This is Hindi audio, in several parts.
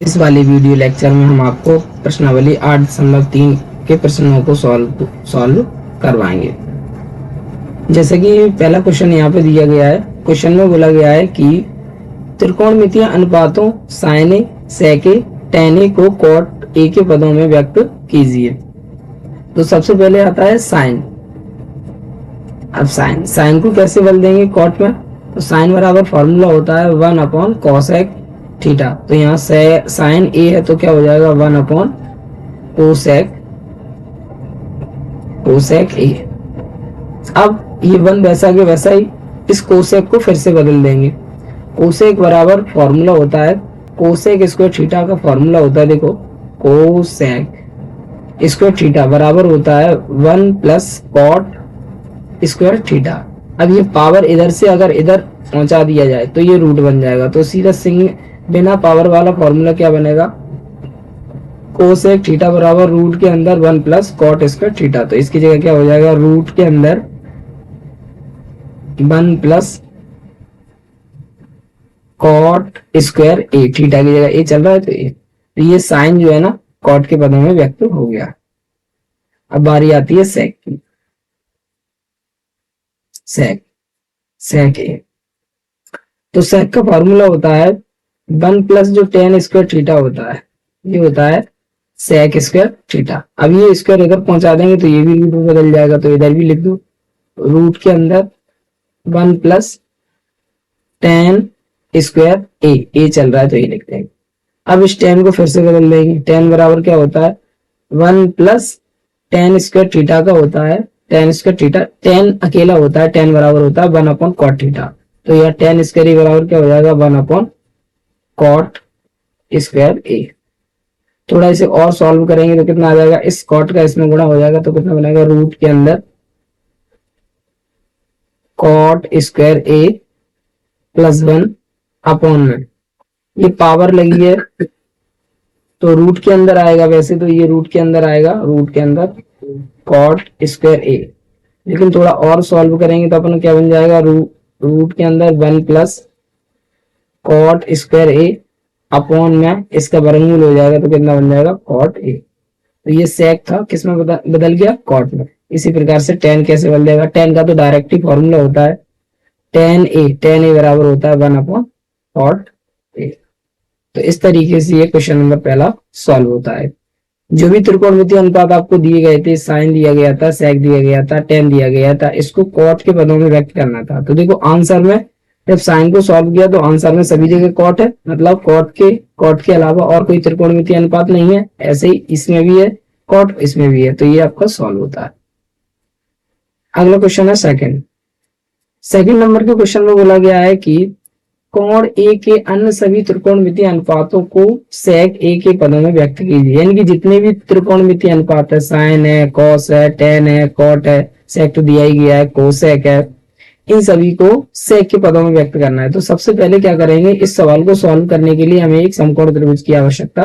इस वाले वीडियो लेक्चर में हम आपको प्रश्नावली 8.3 के प्रश्नों को सॉल्व करवाएंगे। जैसे कि पहला क्वेश्चन यहाँ पे दिया गया है। क्वेश्चन में बोला गया है कि त्रिकोणमितीय अनुपातों साइन ए, सेक ए, tan ए को cot ए के पदों में व्यक्त कीजिए। तो सबसे पहले आता है साइन। अब साइन को कैसे बदल देंगे कॉट में? तो साइन बराबर फॉर्मूला होता है 1/cosec थीटा। तो यहाँ से साइन ए है तो क्या हो जाएगा 1/cosec ए। अब ये 1 वैसा के वैसा ही इस कोसेक को फिर से बदल देंगे। कोसेक बराबर फॉर्मूला होता है कोसेक स्क्वायर थीटा का फॉर्मूला होता है, देखो कोसेक स्क्वायर थीटा बराबर होता है 1+cot स्क्वायर थीटा। अब ये पावर इधर से अगर इधर पहुंचा दिया जाए तो ये रूट बन जाएगा। तो सीधा बिना पावर वाला फॉर्मूला क्या बनेगा? कोसेक थीटा बराबर रूट के अंदर 1+cot स्क्वायर थीटा। तो इसकी जगह क्या हो जाएगा? रूट के अंदर 1+cot स्क्वायर ए। थीटा की जगह ए चल रहा है तो ये साइन जो है ना कॉट के पदों में व्यक्त हो गया। अब बारी आती है सेक की। सेक ए। तो सेक का फॉर्मूला होता है 1+ जो tan स्क्वायर थीटा होता है ये होता है सेक स्क्वायर थीटा। अब ये स्क्वायर इधर पहुंचा देंगे तो ये भी रूट में बदल जाएगा। तो इधर भी लिख दो रूट के अंदर 1+ tan स्क्वायर ए चल रहा है तो ये लिख देंगे। अब इस tan को फिर से बदल देंगे। tan बराबर क्या होता है 1+ tan स्क्वायर थीटा का होता है tan स्क्वायर थीटा। tan अकेला होता है, tan बराबर होता है 1/cot थीटा। तो यह tan स्क्वायर बराबर क्या हो जाएगा 1/cot स्क्वायर ए। थोड़ा इसे और सॉल्व करेंगे तो कितना आ जाएगा? इस cot का इसमें गुणा हो जाएगा तो कितना बनेगा? रूट के अंदर cot स्क्वायर ए +1/में ये पावर लगी है तो रूट के अंदर आएगा। वैसे तो ये रूट के अंदर आएगा, रूट के अंदर cot स्क्वायर ए। लेकिन थोड़ा और सॉल्व करेंगे तो अपन क्या बन जाएगा? रूट के अंदर 1+cot स्क्वायर ए अपॉन में इसका वर्गमूल हो जाएगा तो कितना बन जाएगा? cot ए। तो ये सेक था किसमें बदल गया? cot में। इसी प्रकार से tan कैसे बदल जाएगा? tan का तो डायरेक्ट ही फॉर्मूला होता है tan ए बराबर होता है 1/cot ए। तो इस तरीके से ये क्वेश्चन नंबर पहला सॉल्व होता है। जो भी त्रिकोणमितीय अनुपात आपको दिए गए थे, साइन दिया गया था, सेक दिया गया था, tan दिया गया था, इसको कॉट के पदों में व्यक्त करना था। तो देखो आंसर में जब साइन को सॉल्व किया तो आंसर में सभी जगह कॉट है, मतलब कॉट के अलावा और कोई त्रिकोणमितीय अनुपात नहीं है। ऐसे ही इसमें भी है कॉट, इसमें भी है, तो ये आपका सॉल्व होता है। अगला क्वेश्चन है सेकंड नंबर के क्वेश्चन में बोला गया है कि कोण ए के अन्य सभी त्रिकोणमितीय अनुपातों को सेक ए के पदों में व्यक्त कीजिए। यानी कि जितने भी त्रिकोणमितीय अनुपात है, साइन है, कॉस है, टेन है, कॉट है, सेक तो दिया ही गया है, कोसेक है, इन सभी को सेक के पदों में व्यक्त करना है। तो सबसे पहले क्या करेंगे? इस सवाल को सॉल्व करने के लिए हमें एक समकोण त्रिभुज की आवश्यकता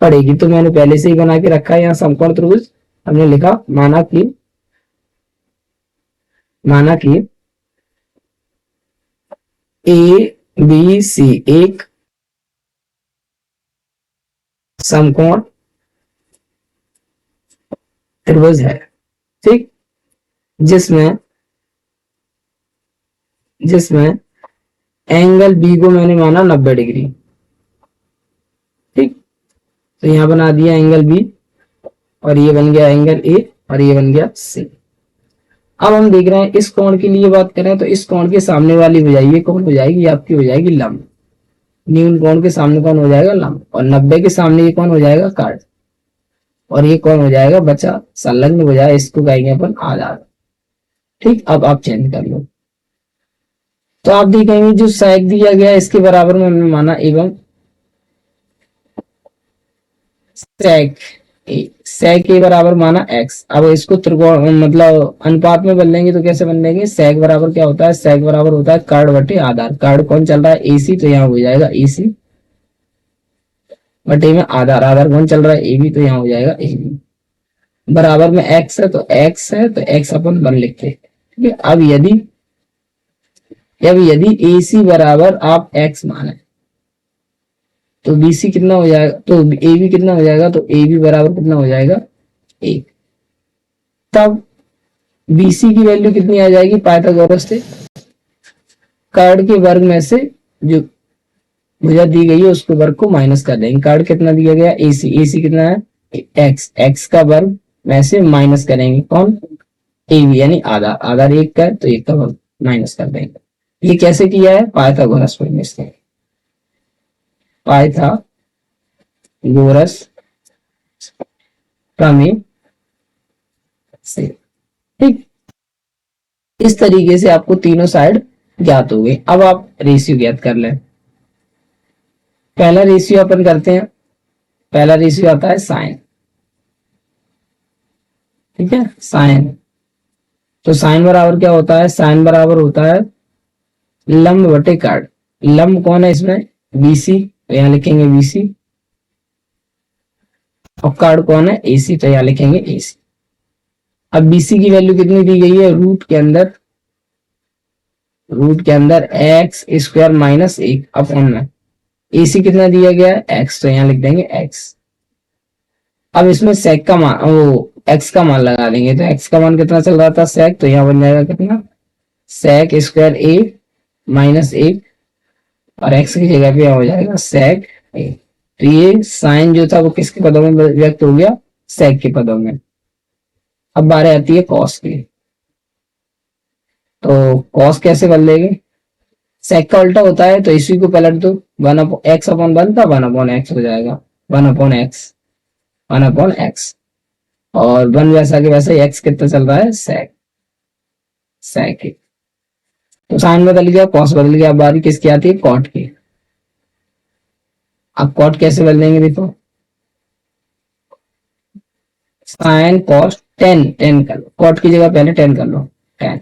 पड़ेगी। तो मैंने पहले से ही बना के रखा है यहाँ समकोण त्रिभुज। हमने लिखा माना कि ए बी सी एक समकोण त्रिभुज है, ठीक, जिसमें एंगल बी को मैंने माना 90 डिग्री, ठीक। तो यहां बना दिया एंगल बी और ये बन गया एंगल ए और ये बन गया सी। अब हम देख रहे हैं इस कोण के लिए बात करें तो इस कोण के सामने वाली भुजाई ये कौन हो जाएगी? आपकी हो जाएगी लंब। न्यून कोण के सामने कौन हो जाएगा? लंब। और 90 के सामने ये कौन हो जाएगा? काट। और ये कौन हो जाएगा? बचा संलग्न भुजाएं, इसको कहेंगे अपन आधार, ठीक। अब आप चेंज कर लो तो आप देखेंगे जो सेक दिया गया इसके बराबर में हमने माना एवं सेक ए बराबर माना x। अब इसको त्रिकोण मतलब अनुपात में बदलेंगे तो कैसे बदलेंगे? सेक बराबर क्या होता है? सेक बराबर होता है कर्ण बटे आधार। कर्ण कौन चल रहा है? AC, तो यहाँ हो जाएगा AC बटे में आधार। आधार कौन चल रहा है? AB, तो यहाँ हो जाएगा AB। बराबर में x है तो x अपन 1 लिखते हैं, ठीक है। अब यदि AC बराबर आप x माने तो BC कितना हो जाएगा, तो AB कितना हो जाएगा, तो AB बराबर कितना हो जाएगा 1। तब BC की वैल्यू कितनी आ जाएगी पाइथागोरस से, कार्ड के वर्ग में से जो भुजा दी गई है उसको वर्ग को माइनस कर देंगे। कार्ड कितना दिया गया AC कितना है x का वर्ग में से माइनस करेंगे कौन AB, यानी आधा, आधा 1 का है तो 1 का वर्ग माइनस कर देंगे। ये कैसे किया है पाइथागोरस प्रमेय से, पाइथागोरस प्रमेय से। ठीक, इस तरीके से आपको तीनों साइड ज्ञात हो गई। अब आप रेशियो ज्ञात कर लें। पहला रेशियो अपन करते हैं, पहला रेशियो आता है साइन। ठीक है, साइन, तो साइन बराबर क्या होता है, साइन बराबर होता है लंब बटे कार्ड। लंब कौन है इसमें BC, तो यहां लिखेंगे BC, और कार्ड कौन है AC, तो यहां लिखेंगे AC। अब BC की वैल्यू कितनी दी गई है, रूट के अंदर x स्क्वायर माइनस 1 अपॉन में AC कितना दिया गया है x, तो यहां लिख देंगे x। अब इसमें सेक का मान, वो x का मान लगा देंगे, तो x का मान कितना चल रहा था सेक, तो यहां बन जाएगा कितना सेक स्क्वायर a माइनस 1, और x की जगह पे हो जाएगा सेक a। तो ये साइन जो था वो किसके पदों में व्यक्त हो गया, सेक के पदों में। अब बारी आती है कॉस की, तो कॉस कैसे बदल देंगे, सेक का उल्टा होता है तो इसी को पलट दो, 1x अपॉन 1 था 1/x हो जाएगा, 1/x, 1/x, और 1 वैसा के वैसा x कितना चल रहा है सेक, सेक। तो साइन बदल गया, कॉस बदल गया। अब बारी किसकी आती है कॉट की। अब कॉट कैसे बदल देंगे, देखो साइन कॉस टेन, टेन कर लो, कॉट की जगह पहले 10 कर लो, 10,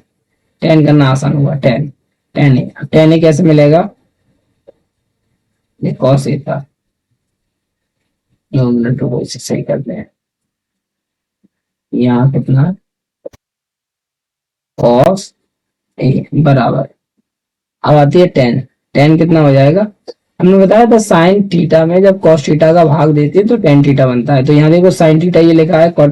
10 करना आसान हुआ, 10, 10 कैसे मिलेगा, ये कॉस ए था, 2 मिनट को इसे सही करते हैं। यहाँ कितना कॉस ए बराबर, अब आती है 10, 10 कितना हो जाएगा, हमने बताया था साइन थीटा में जब कॉस थीटा का भाग देते हैं तो टेन थीटा बनता है। तो यहाँ देखो साइन थीटा ये लिखा है, कॉस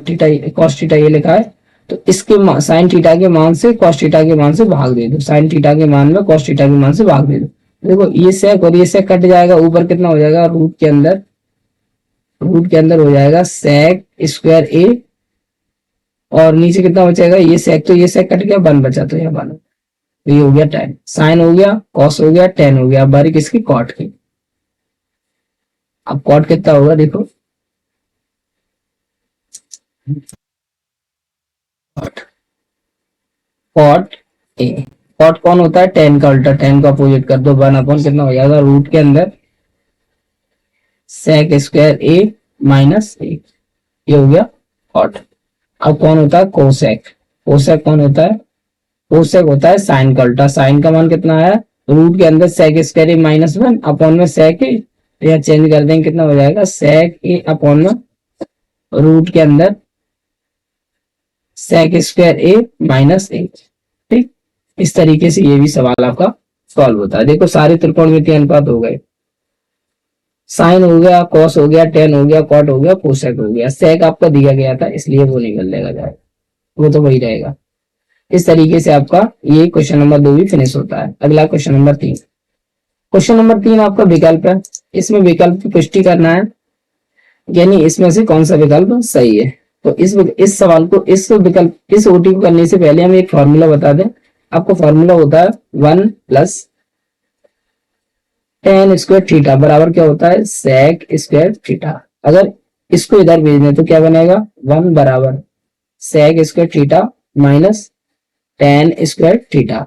थीटा ये लिखा है, तो इसके साइन थीटा के मान से कॉस थीटा के मान से भाग दे दो, साइन थीटा के मान में कॉस थीटा के मान से भाग दे दो। देखो ये सेक और ये सेक कट जाएगा, ऊपर कितना हो जाएगा रूट के अंदर हो जाएगा सेक स्क्वायर ए, और नीचे कितना बचेगा ये सेक, तो ये सेक कट गया 1 बचा, तो यहाँ 1, तो ये हो गया 10, साइन हो गया कॉस हो गया 10 हो गया। अब बारी किसकी कॉट की। अब कॉट कितना होगा देखो, कॉट ए, कॉट कौन होता है 10 का उल्टा, 10 का अपोजिट कर दो, 1/, कितना हो जाएगा रूट के अंदर सेक स्क्वायर ए माइनस 1, ये हो गया कॉट। अब कौन होता है कोसेक, कोसेक कौन होता है, कोसेक होता है साइन का उल्टा, साइन का मान कितना है रूट के अंदर सेक स्क्वायर ए माइनस 1 अपॉन में सेक ए, तो यहाँ चेंज कर देंगे कितना हो जाएगा सेक ए अपॉन में रूट के अंदर सेक स्क्वायर ए माइनस 1। ठीक, इस तरीके से ये भी सवाल आपका सॉल्व होता है। देखो सारे त्रिकोणमितीय अनुपात हो गए, साइन हो गया, कॉस हो गया, टेन हो गया, कॉट हो गया, कोसेक हो गया। सेक आपका दिया गया था इसलिए वो नहीं बदलेगा जाएगा, वो तो वही रहेगा। इस तरीके से आपका ये क्वेश्चन नंबर 2 भी फिनिश होता है। अगला क्वेश्चन नंबर 3, क्वेश्चन नंबर 3 आपका विकल्प है, इसमें विकल्प की पुष्टि करना है, यानी इसमें से कौन सा विकल्प सही है। तो इस सवाल को, इस विकल्प, इस ओटी को करने से पहले हम एक फॉर्मूला बता दें आपको। फॉर्मूला होता है 1 + tan स्क्वायर थीटा बराबर क्या होता है सेक स्क्वायर थीटा। अगर इसको इधर भेज दें तो क्या बनेगा 1 बराबर sec square theta minus tan square theta.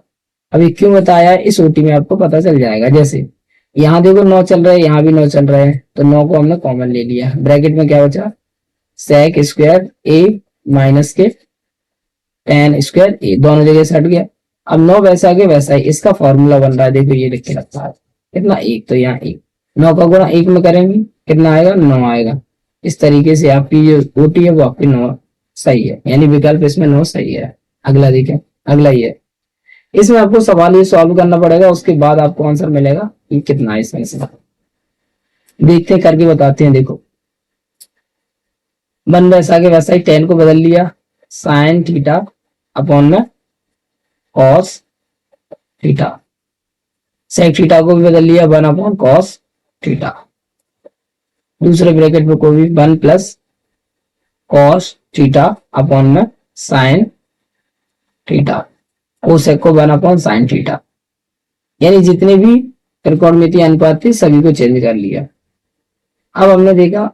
अभी क्यों बताया इस ओटी में आपको पता चल जाएगा। जैसे यहाँ देखो 9 चल रहा है, यहाँ भी 9 चल रहा है, तो 9 को हमने कॉमन ले लिया, ब्रैकेट में क्या बचा सेक स्क्वायर ए माइनस के tan स्क्वायर ए, दोनों जगह से हट गया। अब 9 वैसा के वैसा ही इसका फॉर्मूला बन रहा है, देखो ये लिख के रखा है कितना 1, तो यहाँ 1, 9 का गुणा 1 में करेंगे कितना आएगा 9 आएगा। इस तरीके से आपकी जो ओटी है वो आपकी 9 सही है, यानी विकल्प इसमें 9 सही है। अगला देखें, अगला ये इसमें आपको सवाल ये सॉल्व करना पड़ेगा, उसके बाद आपको आंसर मिलेगा कि कितना है इसमें से। देखते हैं, करके बताते हैं। देखो, वन वैसा के वैसा ही, टेन को बदल लिया साइन थीटा अपॉन में कॉस थीटा, सेक थीटा को भी बदल लिया वन अपॉन कॉस थीटा, दूसरे ब्रैकेट में को भी one plus cos theta upon में साइन थीटा, कोसेक को वन अपॉन साइन थीटा, यानी जितने भी त्रिकोणमितीय अनुपात थे सभी को चेंज कर लिया। अब हमने देखा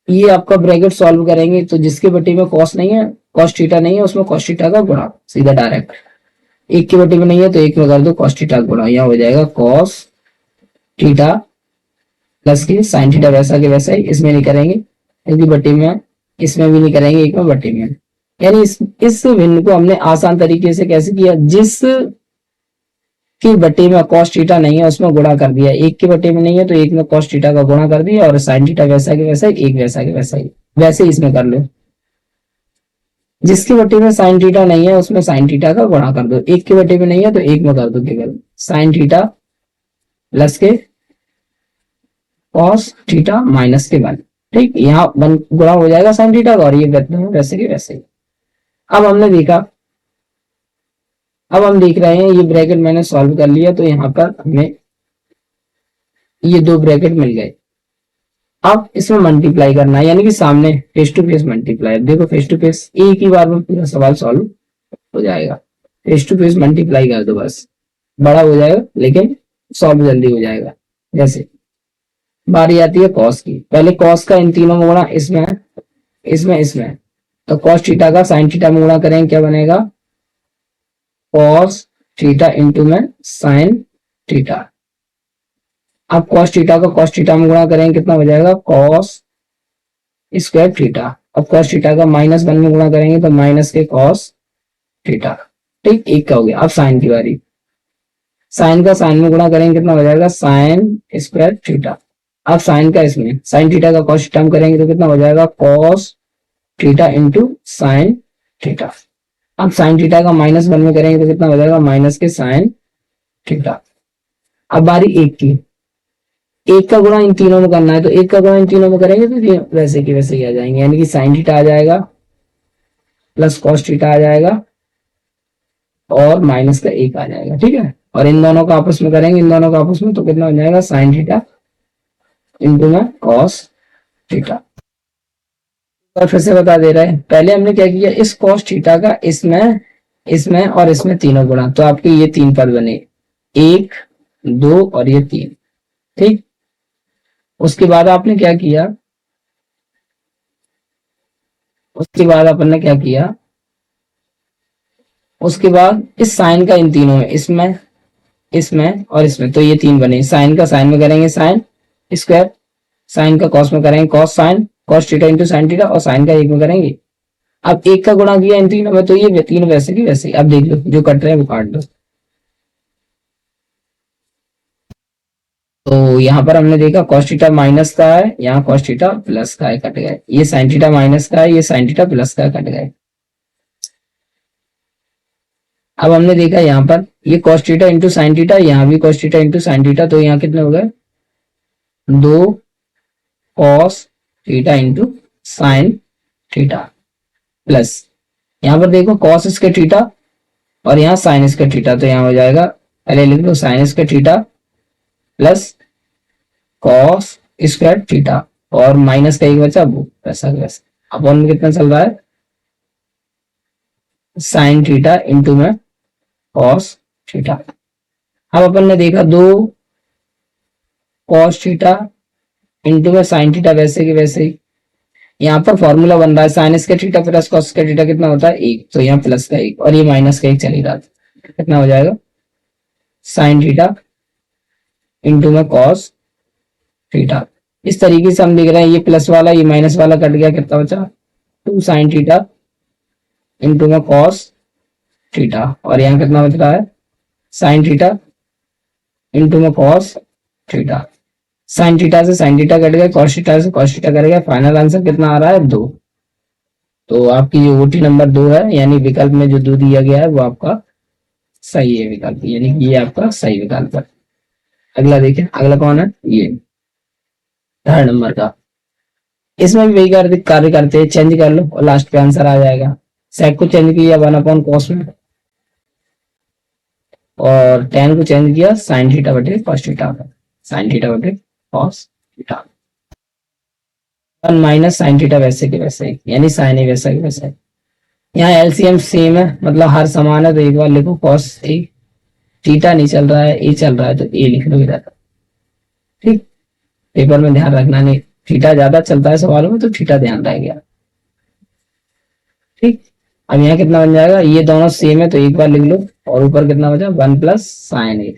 ये आपका ब्रैकेट सॉल्व करेंगे तो जिसके बटे में कॉस नहीं है, कॉस थीटा नहीं है, उसमें कॉस थीटा का गुणा सीधा डायरेक्ट, एक के बटे में नहीं है तो एक में कर दो कॉस थीटा गुणा, यहाँ हो जाएगा कॉस थीटा प्लस के साइन थीटा वैसा के वैसा ही, इसमें नहीं करेंगे क्योंकि बटे में, इसमें भी नहीं करेंगे, एक में बटे में। यानी इस भिन्न को हमने आसान तरीके से कैसे किया, जिस के बटे में कॉस थीटा नहीं है उसमें गुणा कर दिया, एक के बटे में नहीं है तो एक में कॉस थीटा का गुणा कर दिया, और साइन थीटा वैसा के वैसा ही, एक वैसा के वैसा ही, वैसे ही इसमें कर लो। जिसके बटे में साइन थीटा नहीं है उसमें साइन थीटा का गुणा कर दो, एक के बटे में नहीं है तो एक में कर दो केवल साइन थीटा प्लस के कॉस थीटा माइनस के वन। ठीक, यहाँ वन गुणा हो जाएगा साइन थीटा का और ये वैसे के वैसे ही। अब हमने देखा, अब हम देख रहे हैं ये ब्रैकेट मैंने सॉल्व कर लिया तो यहाँ पर हमें ये दो ब्रैकेट मिल गए। अब इसमें मल्टीप्लाई करना है, यानी कि सामने फेस टू फेस मल्टीप्लाई। देखो फेस टू फेस एक ही बार में पूरा सवाल सॉल्व हो जाएगा, फेस टू फेस मल्टीप्लाई कर दो बस, बड़ा हो जाएगा लेकिन सॉल्व जल्दी हो जाएगा। जैसे बारी आती है कॉस की, पहले कॉस का इन तीनों में गुणा, इसमें इसमें इसमें, तो कॉस थीटा का साइन थीटा में गुणा करेंगे, क्या बनेगा कॉस थीटा इंटू में साइन थीटा। अब कॉस थीटा का कॉस थीटा में गुणा करेंगे, कितना हो जाएगा कॉस स्क्वायर थीटा। अब कॉस थीटा का माइनस वन में गुणा करेंगे तो माइनस के कॉस थीटा। ठीक, एक का हो गया। अब साइन की बारी, साइन का साइन में गुणा करेंगे, कितना हो जाएगा साइन स्क्वायर थीटा। अब साइन का इसमें साइन थीटा का कॉस थीटा में करेंगे तो कितना हो जाएगा cos theta into sine theta. अब साइन थीटा का माइनस वन में करेंगे तो कितना हो जाएगा माइनस के साइन थीटा। अब बारी एक की, एक का गुणा इन तीनों में करना है तो एक का गुणा इन तीनों में करेंगे तो वैसे की वैसे ही आ जाएंगे, यानी कि साइन थीटा आ जाएगा प्लस कॉस थीटा आ जाएगा और माइनस का एक आ जाएगा। ठीक है, और इन दोनों का आपस में करेंगे, इन दोनों का आपस में, तो कितना हो जाएगा साइन थीटा इंटू में कॉस थीटा। और फिर से बता दे रहे हैं, पहले हमने क्या किया, इस कॉस थीटा का इसमें इसमें और इसमें तीनों गुणा, तो आपके ये तीन पद बने, एक दो और ये तीन। ठीक, उसके बाद आपने क्या किया, उसके बाद अपन ने क्या किया, उसके बाद इस साइन का इन तीनों में, इसमें इसमें और इसमें, तो ये तीन बने, साइन का साइन में करेंगे साइन स्क्वायर, साइन का कॉस में करेंगे cos sine, cos theta into sine theta, और साइन का एक में करेंगे। अब एक का गुणा किया इन तीनों में तो ये तीन वैसे की वैसे। अब देख लो जो कट रहे हैं वो काट दो। तो यहाँ पर हमने देखा कॉस थीटा माइनस का है, यहाँ कॉस थीटा प्लस का है, कट गए। ये साइन थीटा माइनस का है, ये साइन थीटा प्लस का है, कट गए। अब हमने देखा यहाँ पर ये cos theta into sine theta, यहाँ भी cos theta into sine theta, तो यहाँ कितने हो गए दो cos theta into sine theta plus, यहाँ पर देखो कॉस इसके थीटा और यहाँ साइन इसके थीटा, तो यहाँ हो जाएगा, पहले लिख लो साइन इसके theta plus cos square theta और माइनस का एक बचा वो वैसा वैसा। अब वन कितना चल रहा है साइन थीटा इंटू में कॉस थीटा। अब अपन ने देखा दो कॉस थीटा इंटू में साइन थीटा वैसे की वैसे ही। यहाँ पर फॉर्मूला बन रहा है sine square theta plus cos square theta कितना होता है एक, तो यहाँ प्लस का एक और ये माइनस का एक चली रहा था, कितना हो जाएगा साइन थीटा इंटू में कॉस थीटा। इस तरीके से हम देख रहे हैं ये प्लस वाला ये माइनस वाला कट गया, कितना बचा टू साइन थीटा इंटू में कॉस थीटा, और यहाँ कितना बच रहा है साइन थीटा इंटू में कॉस थीटा। साइन थीटा से साइन थीटा कट गया, कॉस थीटा से कॉस थीटा कट गया, फाइनल आंसर कितना आ रहा है दो। तो आपकी जो ओटी नंबर दो है, यानी विकल्प में जो दो दिया गया है वो आपका सही है विकल्प, यानी ये आपका सही विकल्प है। अगला देखें, अगला कौन है ये थर्ड नंबर का। इसमें भी वही कार्य करते हैं, चेंज कर लो और लास्ट पे आंसर आ जाएगा। सेक को चेंज किया 1/cos में, और tan को चेंज किया sin थीटा बटे cos थीटा में, sin थीटा बटे cos थीटा। 1 - sin थीटा वैसे के वैसे ही, यानी sin ए वैसा के वैसा ही। यहाँ एलसीएम सेम है, मतलब हर समान है, तो एक बार लिखो cos ए, थीटा नहीं चल रहा है, ए चल रहा है तो ए लिख लो इधर। ठीक, पेपर में ध्यान रखना नहीं, थीटा ज्यादा चलता है सवालों में तो थीटा ध्यान रह गया। ठीक, अब यहाँ कितना बन जाएगा, ये दोनों सेम है तो एक बार लिख लो, और ऊपर कितना बचा 1 + sin ए,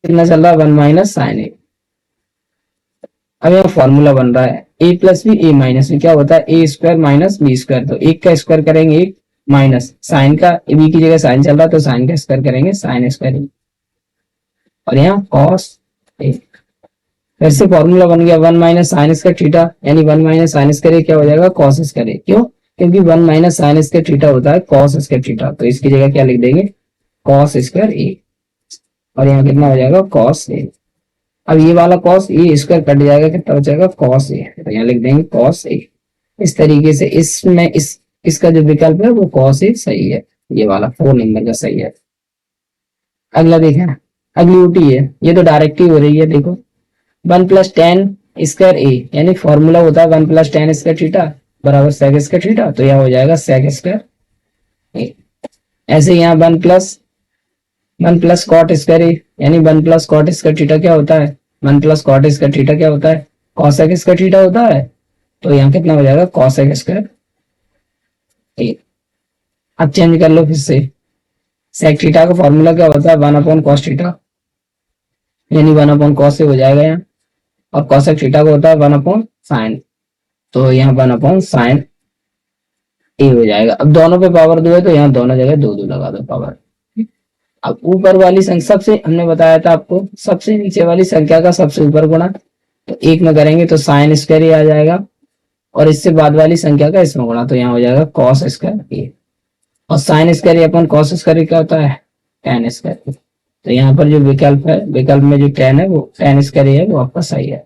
कितना चल रहा है 1 - sin ए। अब यहाँ फॉर्मूला बन रहा है a + b a - b, क्या होता है a² - b², तो एक का स्क्वायर करेंगे एक माइनस साइन का, b की जगह साइन चल रहा है तो साइन का स्क्वायर करेंगे sin², और यहाँ cos a। फिर से फॉर्मूला बन गया 1 - sin² थीटा, यानी 1 - sin² क्या हो जाएगा cos², क्यों, क्योंकि 1 - sin² थीटा होता है cos² थीटा, तो इसकी जगह क्या लिख देंगे cos²a, और यहाँ कितना हो जाएगा cos a। अब ये वाला cos a स्क्वायर कट जाएगा, कितना बचेगा cos a, तो यहाँ लिख देंगे cos a। इस तरीके से इसमें इसका जो विकल्प है वो cos a सही है, ये वाला 4 नंबर का सही है। अगला देखें, अगली उल्टी है, ये तो डायरेक्ट ही हो रही है, देखो 1 + tan² a, यानी फॉर्मूला होता है 1 + tan² थीटा बराबर sec² थीटा, तो यह हो जाएगा sec² a। ऐसे यहाँ 1 + cot² a, यानी 1 + cot² थीटा क्या होता है, 1 + cot² थीटा क्या होता है cosec² थीटा होता है, तो यहाँ कितना हो जाएगा cosec² a। अब चेंज कर लो फिर से, sec थीटा का फॉर्मूला क्या होता है 1/cos थीटा, यानी 1/cos से हो जाएगा यहाँ, और cosec थीटा का होता है 1/sin, तो यहाँ 1/sin a हो जाएगा। अब दोनों पे पावर 2 है तो यहाँ दोनों जगह 2 लगा दो पावर। अब ऊपर वाली संख्या, सबसे हमने बताया था आपको, सबसे नीचे वाली संख्या का सबसे ऊपर गुणा, तो एक में करेंगे तो sin² a आ जाएगा, और इससे बाद वाली संख्या का इसमें गुणा, तो यहाँ हो जाएगा cos² a, और sin² a अपन cos² क्या होता है tan², तो यहाँ पर जो विकल्प है, विकल्प में जो tan है वो tan² a है, वो आपका सही है।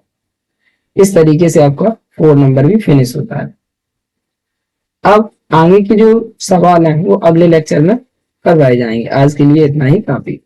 इस तरीके से आपका 4 नंबर भी फिनिश होता है। अब आगे के जो सवाल हैं वो अगले लेक्चर में करवाए जाएंगे, आज के लिए इतना ही काफी।